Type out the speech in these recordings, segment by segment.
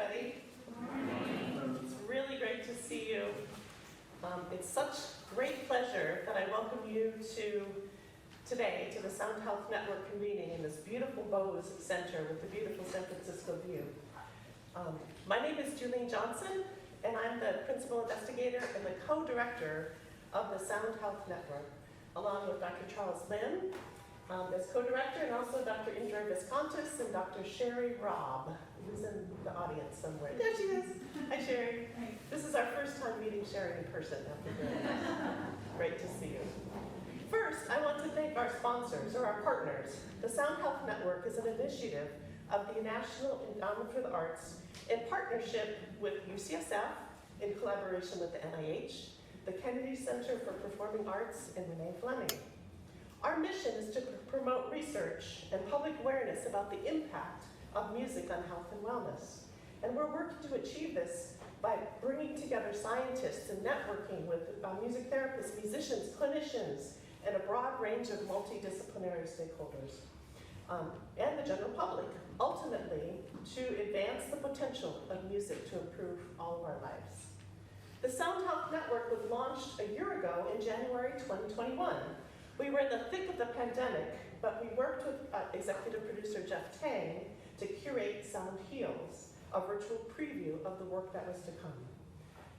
everybody. It's really great to see you. It's such great pleasure that I welcome you today to the Sound Health Network convening in this beautiful Bose Center with the beautiful San Francisco view. My name is Julene Johnson, and I'm the principal investigator and the co-director of the Sound Health Network, along with Dr. Charles Lin as co-director, and also Dr. Indra Viscontis and Dr. Sherry Robb, who's in the audience somewhere. There she is. Hi, Sherry. Hi. This is our first time meeting Sherry in person after Great to see you. First, I want to thank our sponsors, or our partners. The Sound Health Network is an initiative of the National Endowment for the Arts in partnership with UCSF, in collaboration with the NIH, the Kennedy Center for Performing Arts, and Renee Fleming. Our mission is to promote research and public awareness about the impact of music on health and wellness. And we're working to achieve this by bringing together scientists and networking with music therapists, musicians, clinicians, and a broad range of multidisciplinary stakeholders, and the general public, ultimately to advance the potential of music to improve all of our lives. The Sound Health Network was launched a year ago in January 2021. We were in the thick of the pandemic, but we worked with executive producer Jeff Tang to curate Sound Heals, a virtual preview of the work that was to come.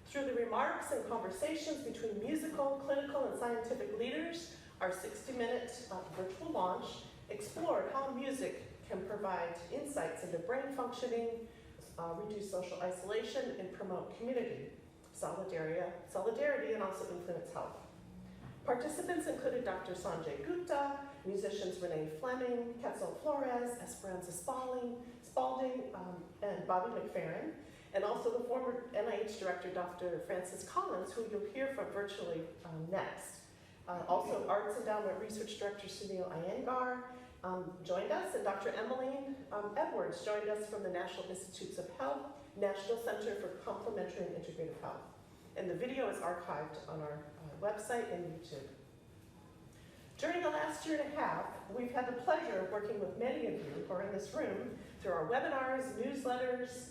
Through the remarks and conversations between musical, clinical, and scientific leaders, our 60-minute virtual launch explored how music can provide insights into brain functioning, reduce social isolation, and promote community, solidarity, and also influence health. Participants included Dr. Sanjay Gupta, musicians Renee Fleming, Quetzal Flores, Esperanza Spalding, and Bobby McFerrin, and also the former NIH director, Dr. Francis Collins, who you'll hear from virtually next. Also, Arts Endowment Research Director Sunil Iyengar joined us, and Dr. Emmeline Edwards joined us from the National Institutes of Health, National Center for Complementary and Integrative Health. And the video is archived on our website and YouTube. During the last year and a half, we've had the pleasure of working with many of you who are in this room through our webinars, newsletters,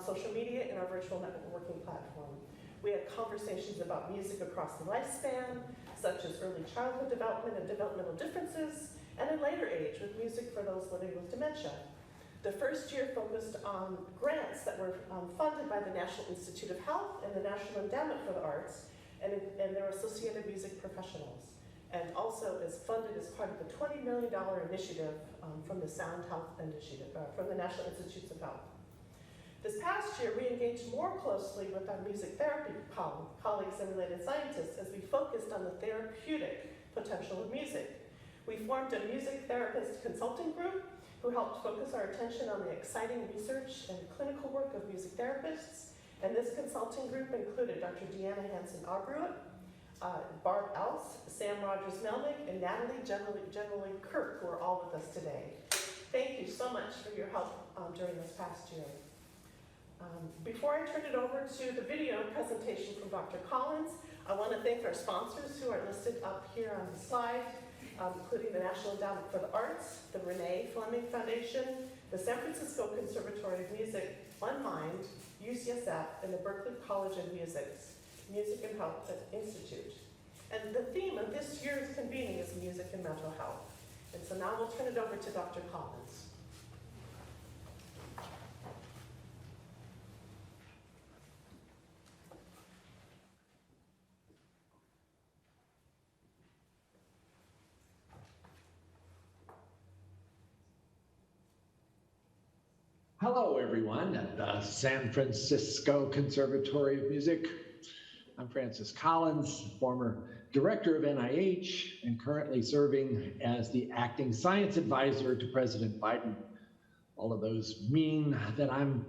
social media, and our virtual networking platform. We had conversations about music across the lifespan, such as early childhood development and developmental differences, and in later age with music for those living with dementia. The first year focused on grants that were funded by the National Institute of Health and the National Endowment for the Arts and their associated music professionals, and also is funded as part of the $20 million initiative from the Sound Health Initiative, from the National Institutes of Health. This past year, we engaged more closely with our music therapy colleagues and related scientists as we focused on the therapeutic potential of music. We formed a music therapist consulting group who helped focus our attention on the exciting research and clinical work of music therapists. And this consulting group included Dr. Deanna Hansen-Aubruit, Barb Else, Sam Rogers-Melnick, and Natalie Generally Kirk, who are all with us today. Thank you so much for your help during this past year. Before I turn it over to the video presentation from Dr. Collins, I want to thank our sponsors who are listed up here on the slide, including the National Endowment for the Arts, the Renee Fleming Foundation, the San Francisco Conservatory of Music, One Mind, UCSF, and the Berklee College of Music's Music and Health Institute. And the theme of this year's convening is music and mental health. And so now we'll turn it over to Dr. Collins. Hello, everyone, at the San Francisco Conservatory of Music. I'm Francis Collins, former director of NIH and currently serving as the acting science advisor to President Biden. All of those mean that I'm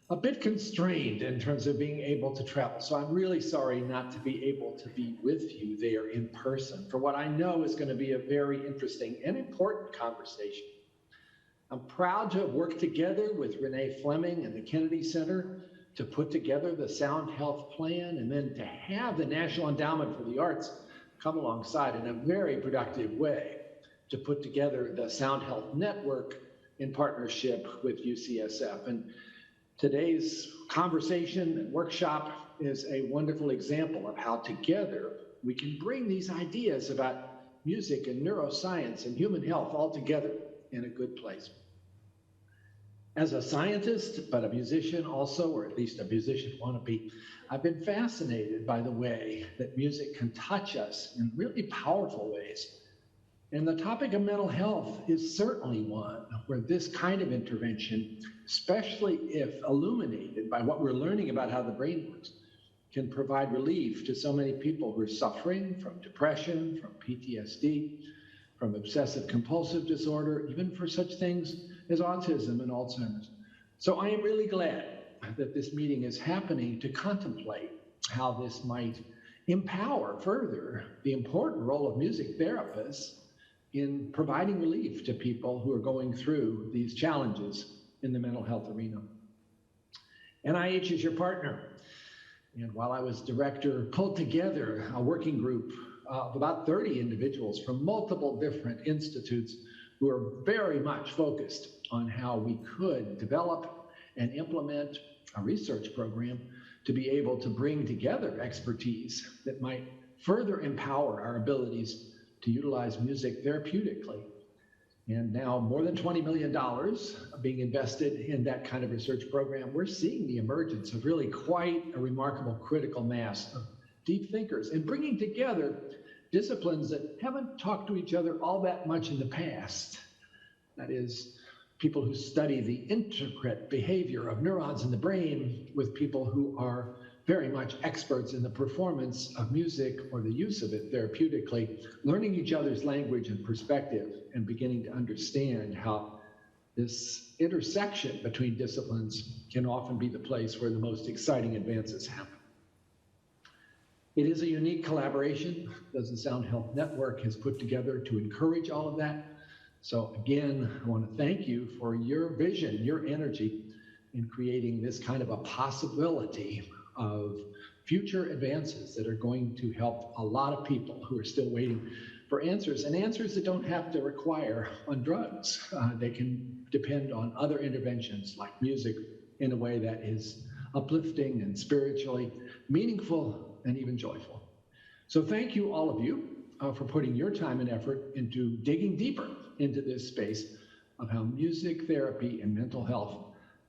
a bit constrained in terms of being able to travel. So I'm really sorry not to be able to be with you there in person for what I know is going to be a very interesting and important conversation. I'm proud to have worked together with Renee Fleming and the Kennedy Center to put together the Sound Health Plan, and then to have the National Endowment for the Arts come alongside in a very productive way to put together the Sound Health Network in partnership with UCSF. And Today's conversation and workshop is a wonderful example of how together we can bring these ideas about music and neuroscience and human health all together in a good place. As a scientist, but a musician also, or at least a musician wannabe, I've been fascinated by the way that music can touch us in really powerful ways. And the topic of mental health is certainly one where this kind of intervention, especially if illuminated by what we're learning about how the brain works, can provide relief to so many people who are suffering from depression, from PTSD, from obsessive compulsive disorder, even for such things as autism and Alzheimer's. So I am really glad that this meeting is happening to contemplate how this might empower further the important role of music therapists in providing relief to people who are going through these challenges in the mental health arena. NIH is your partner. And while I was director, pulled together a working group of about 30 individuals from multiple different institutes who are very much focused on how we could develop and implement a research program to be able to bring together expertise that might further empower our abilities to utilize music therapeutically. And now more than $20 million being invested in that kind of research program. We're seeing the emergence of really quite a remarkable critical mass of deep thinkers and bringing together disciplines that haven't talked to each other all that much in the past. That is, people who study the intricate behavior of neurons in the brain with people who are very much experts in the performance of music or the use of it therapeutically, learning each other's language and perspective and beginning to understand how this intersection between disciplines can often be the place where the most exciting advances happen. It is a unique collaboration that the Sound Health Network has put together to encourage all of that. So again, I want to thank you for your vision, your energy in creating this kind of a possibility of future advances that are going to help a lot of people who are still waiting for answers, and answers that don't have to require on drugs. They can depend on other interventions like music in a way that is uplifting and spiritually meaningful and even joyful. So thank you, all of you, for putting your time and effort into digging deeper into this space of how music therapy and mental health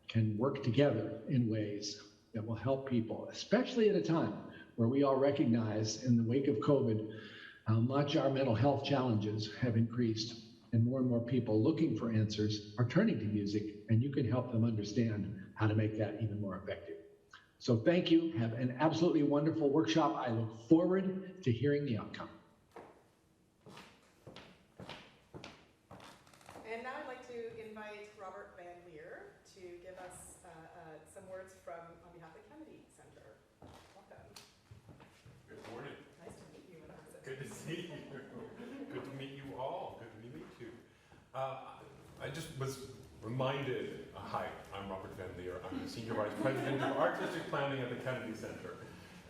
can work together in ways that will help people, especially at a time where we all recognize in the wake of COVID how much our mental health challenges have increased and more people looking for answers are turning to music, and you can help them understand how to make that even more effective. So thank you. Have an absolutely wonderful workshop. I look forward to hearing the outcome. And now I'd like to invite Robert Van Leer to give us some words on behalf of the Kennedy Center. Welcome. Good morning. Nice to meet you in person. Good to see you. Good to meet you all. Good to meet you too. I just was reminded, hi, I'm Robert Van Leer. I'm the Senior Vice President of Artistic Planning at the Kennedy Center.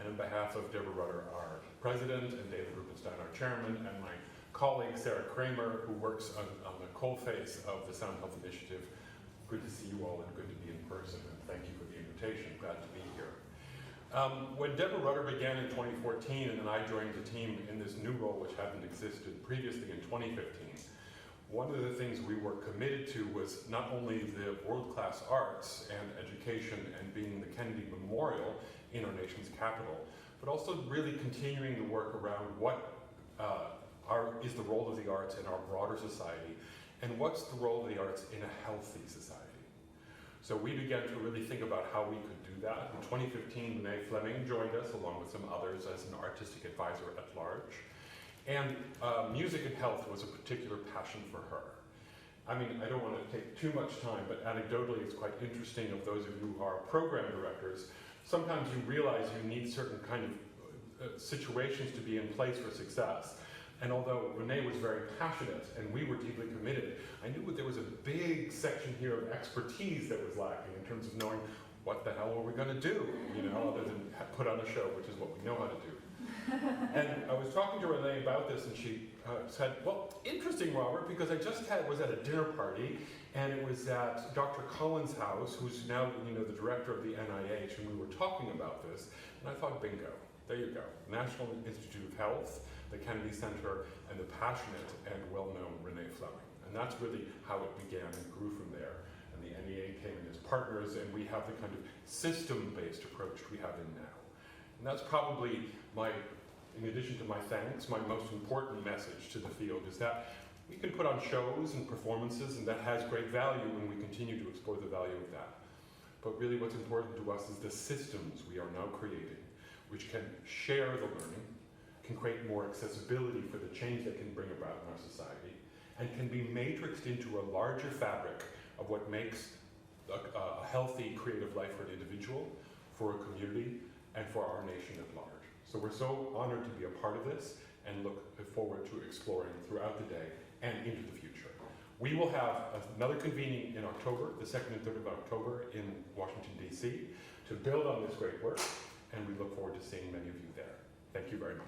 And on behalf of Deborah Rutter, our President, and David Rubenstein, our Chairman, and my colleague Sarah Kramer, who works on the coalface of the Sound Health Initiative, good to see you all and good to be in person, and thank you for the invitation. Glad to be here. When Deborah Rutter began in 2014, and then I joined the team in this new role, which hadn't existed previously in 2015, one of the things we were committed to was not only the world-class arts and education and being the Kennedy Memorial in our nation's capital, but also really continuing the work around what is the role of the arts in our broader society, and what's the role of the arts in a healthy society. So we began to really think about how we could do that. In 2015, Renee Fleming joined us, along with some others, as an artistic advisor at large. And music and health was a particular passion for her. I mean, I don't want to take too much time, but anecdotally, it's quite interesting of those of you who are program directors, sometimes you realize you need certain kind of situations to be in place for success. And although Renee was very passionate and we were deeply committed, I knew that there was a big section here of expertise that was lacking in terms of knowing what the hell are we going to do, you know, other than put on a show, which is what we know how to do. And I was talking to Renee about this, and she said, well, interesting, Robert, because I just was at a dinner party, and it was at Dr. Collins' house, who's now, the director of the NIH, and we were talking about this, and I thought, bingo, there you go. National Institute of Health, the Kennedy Center, and the passionate and well-known Renee Fleming. And that's really how it began and grew from there. And the NEA came in as partners, and we have the kind of system-based approach we have in now. And that's probably in addition to my thanks, my most important message to the field is that we can put on shows and performances, and that has great value, and we continue to explore the value of that. But really what's important to us is the systems we are now creating, which can share the learning, can create more accessibility for the change they can bring about in our society, and can be matrixed into a larger fabric of what makes a healthy, creative life for an individual, for a community, and for our nation at large. So we're so honored to be a part of this and look forward to exploring throughout the day and into the future. We will have another convening in October, the 2nd and 3rd of October in Washington, D.C. to build on this great work, and we look forward to seeing many of you there. Thank you very much.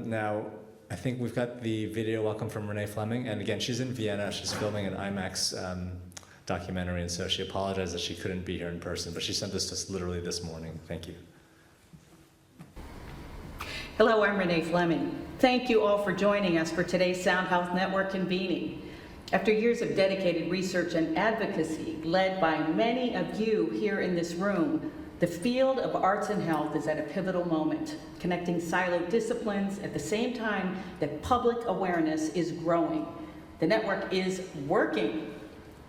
Now, I think we've got the video welcome from Renee Fleming, and again, she's in Vienna. She's filming an IMAX documentary, and so she apologized that she couldn't be here in person, but she sent this to us literally this morning. Thank you. Hello, I'm Renee Fleming. Thank you all for joining us for today's Sound Health Network convening. After years of dedicated research and advocacy led by many of you here in this room, the field of arts and health is at a pivotal moment, connecting siloed disciplines at the same time that public awareness is growing. The network is working.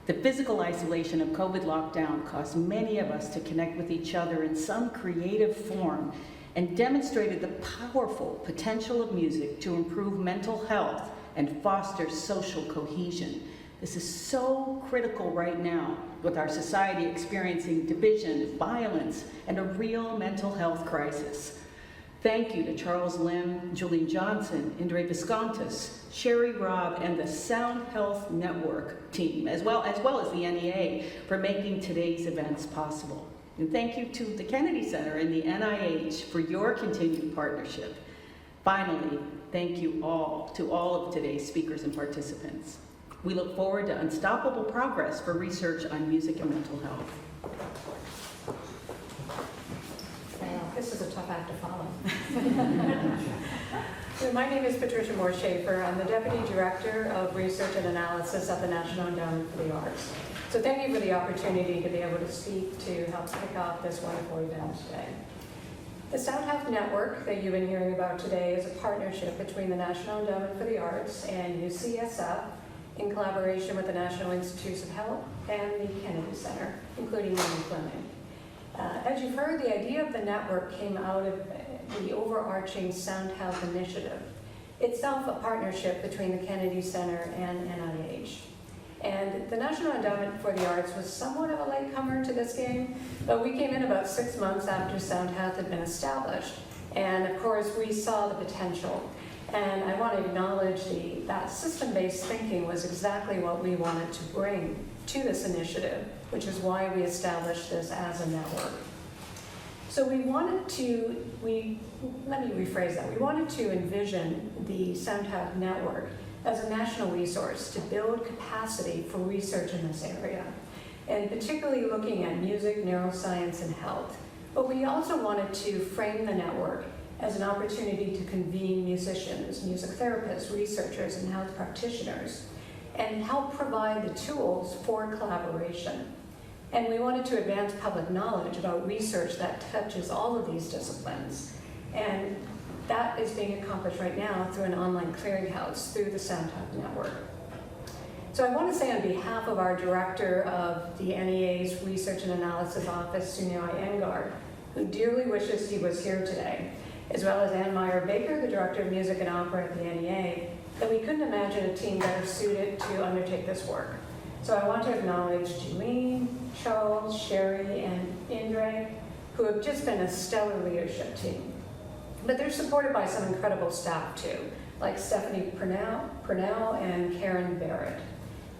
The physical isolation of COVID lockdown caused many of us to connect with each other in some creative form and demonstrated the powerful potential of music to improve mental health and foster social cohesion. This is so critical right now with our society experiencing division, violence, and a real mental health crisis. Thank you to Charles Lim, Julian Johnson, Indre Viscontis, Sherry Robb, and the Sound Health Network team, as well as the NEA, for making today's events possible. And thank you to the Kennedy Center and the NIH for your continued partnership. Finally, thank you all to all of today's speakers and participants. We look forward to unstoppable progress for research on music and mental health. This is a tough act to follow. So my name is Patricia Moore Schaefer. I'm the Deputy Director of Research and Analysis at the National Endowment for the Arts. So thank you for the opportunity to be able to speak to help kick off this wonderful event today. The Sound Health Network that you've been hearing about today is a partnership between the National Endowment for the Arts and UCSF in collaboration with the National Institutes of Health and the Kennedy Center, including Renee Fleming. As you've heard, the idea of the network came out of the overarching Sound Health Initiative, itself a partnership between the Kennedy Center and NIH. And the National Endowment for the Arts was somewhat of a latecomer to this game, but we came in about 6 months after Sound Health had been established. And of course, we saw the potential. And I want to acknowledge that system-based thinking was exactly what we wanted to bring to this initiative, which is why we established this as a network. So let me rephrase that. We wanted to envision the Sound Health Network as a national resource to build capacity for research in this area, and particularly looking at music, neuroscience, and health. But we also wanted to frame the network as an opportunity to convene musicians, music therapists, researchers, and health practitioners, and help provide the tools for collaboration. And we wanted to advance public knowledge about research that touches all of these disciplines. And that is being accomplished right now through an online clearinghouse through the Sound Health Network. So I want to say on behalf of our director of the NEA's Research and Analysis Office, Sunyoy Engar, who dearly wishes he was here today, as well as Ann Meyer-Baker, the director of music and opera at the NEA, that we couldn't imagine a team better suited to undertake this work. So I want to acknowledge Julene, Charles, Sherry, and Indre, who have just been a stellar leadership team. But they're supported by some incredible staff too, like Stephanie Purnell and Karen Barrett.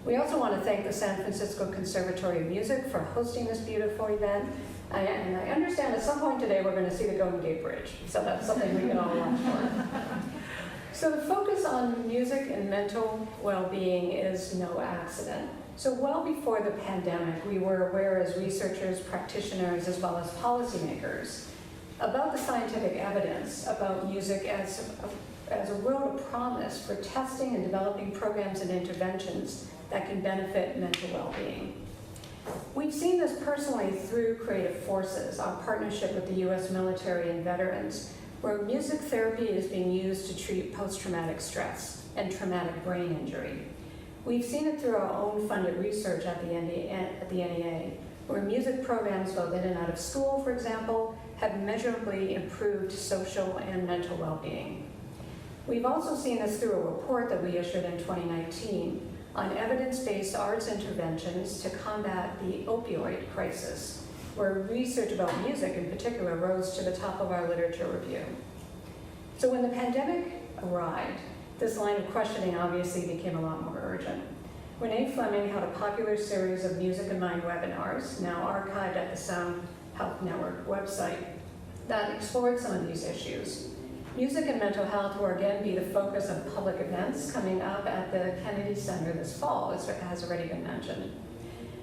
We also want to thank the San Francisco Conservatory of Music for hosting this beautiful event, And I understand at some point today, we're going to see the Golden Gate Bridge, so that's something we can all watch for. So the focus on music and mental well-being is no accident. So well before the pandemic, we were aware as researchers, practitioners, as well as policymakers about the scientific evidence about music as a road of promise for testing and developing programs and interventions that can benefit mental well-being. We've seen this personally through Creative Forces, our partnership with the U.S. military and veterans, where music therapy is being used to treat post-traumatic stress and traumatic brain injury. We've seen it through our own funded research at the NEA, where music programs both in and out of school, for example, have measurably improved social and mental well-being. We've also seen this through a report that we issued in 2019 on evidence-based arts interventions to combat the opioid crisis, where research about music in particular rose to the top of our literature review. So when the pandemic arrived, this line of questioning obviously became a lot more urgent. Renee Fleming held a popular series of Music and Mind webinars, now archived at the Sound Health Network website, that explored some of these issues. Music and mental health will again be the focus of public events coming up at the Kennedy Center this fall, as has already been mentioned.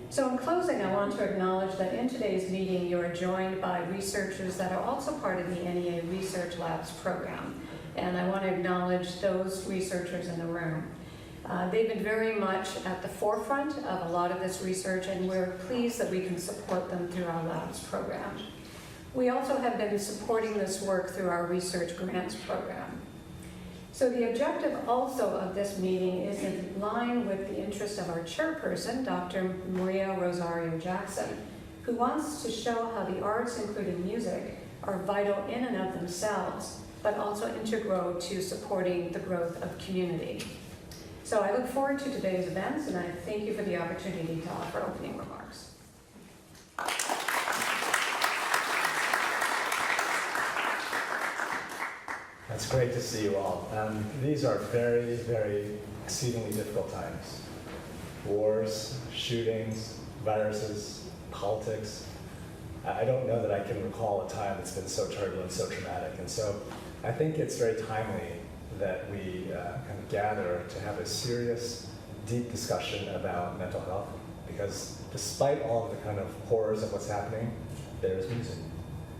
So in closing, I want to acknowledge that in today's meeting, you are joined by researchers that are also part of the NEA Research Labs program. And I want to acknowledge those researchers in the room. They've been very much at the forefront of a lot of this research, and we're pleased that we can support them through our labs program. We also have been supporting this work through our research grants program. So the objective also of this meeting is in line with the interest of our chairperson, Dr. Maria Rosario Jackson, who wants to show how the arts, including music, are vital in and of themselves, but also integral to supporting the growth of community. So I look forward to today's events, and I thank you for the opportunity to offer opening remarks. It's great to see you all. These are very, very exceedingly difficult times. Wars, shootings, viruses, politics. I don't know that I can recall a time that's been so turbulent, so traumatic. And so I think it's very timely that we kind of gather to have a serious, deep discussion about mental health, because despite all of the kind of horrors of what's happening, there is music.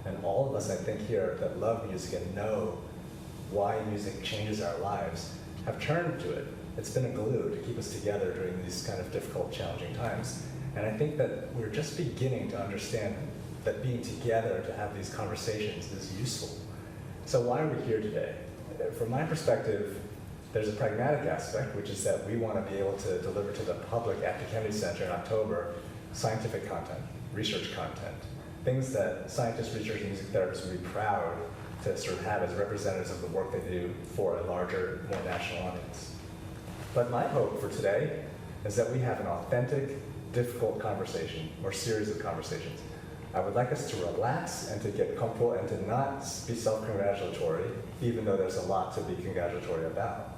And all of us, I think, here that love music and know why music changes our lives have turned to it. It's been a glue to keep us together during these kind of difficult, challenging times. And I think that we're just beginning to understand that being together to have these conversations is useful. So why are we here today? From my perspective, there's a pragmatic aspect, which is that we want to be able to deliver to the public at the Kennedy Center in October scientific content, research content, things that scientists, researchers, and music therapists would be proud to sort of have as representatives of the work they do for a larger, more national audience. But my hope for today is that we have an authentic, difficult conversation, or series of conversations. I would like us to relax and to get comfortable and to not be self-congratulatory, even though there's a lot to be congratulatory about.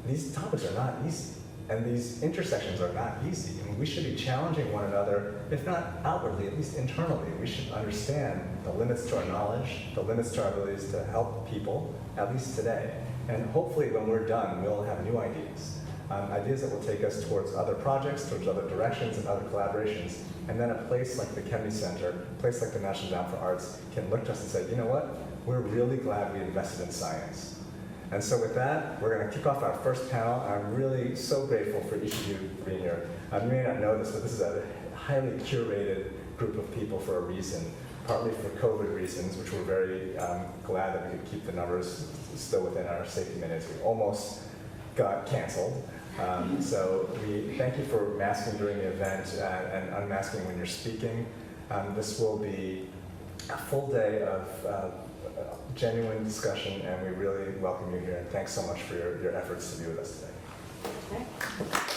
These topics are not easy, and these intersections are not easy. I mean, we should be challenging one another, if not outwardly, at least internally. We should understand the limits to our knowledge, the limits to our abilities to help people, at least today. And hopefully when we're done, we'll have new ideas. Ideas that will take us towards other projects, towards other directions and other collaborations. And then a place like the Kennedy Center, a place like the National Endowment for Arts can look to us and say, you know what? We're really glad we invested in science. And so with that, we're going to kick off our first panel. I'm really so grateful for each of you being here. You may not know this, but this is a highly curated group of people for a reason, partly for COVID reasons, which we're very glad that we could keep the numbers still within our safety minutes. We almost got canceled. So we thank you for masking during the event and unmasking when you're speaking. This will be a full day of genuine discussion, and we really welcome you here. And thanks so much for your efforts to be with us today. Okay.